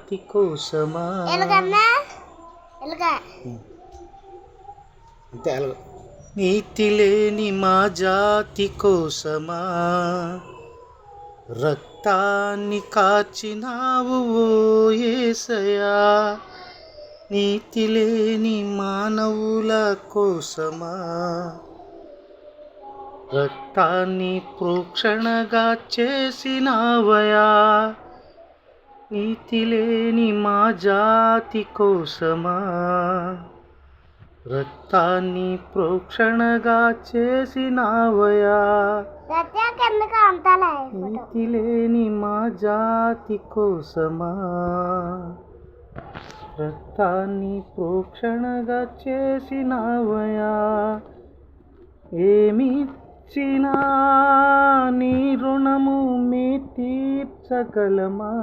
జాతి కోసమా. నీతి లేని మా జాతి కోసమా రక్తాన్ని కార్చినావు ఓ యేసయ్యా. నీతి లేని మానవుల కోసమా రక్తాన్ని ప్రోక్షణగా చేసినావయా. నీతి లేని మా జాతి కోసమా రక్తాన్ని ప్రోక్షణగా చేసినావయా. నీతి లేని మా జాతి కోసమా రక్తాన్ని ప్రోక్షణగా చేసినావయా. ఏమిచ్చినా నీ రుణము మే తీర్చగలమా.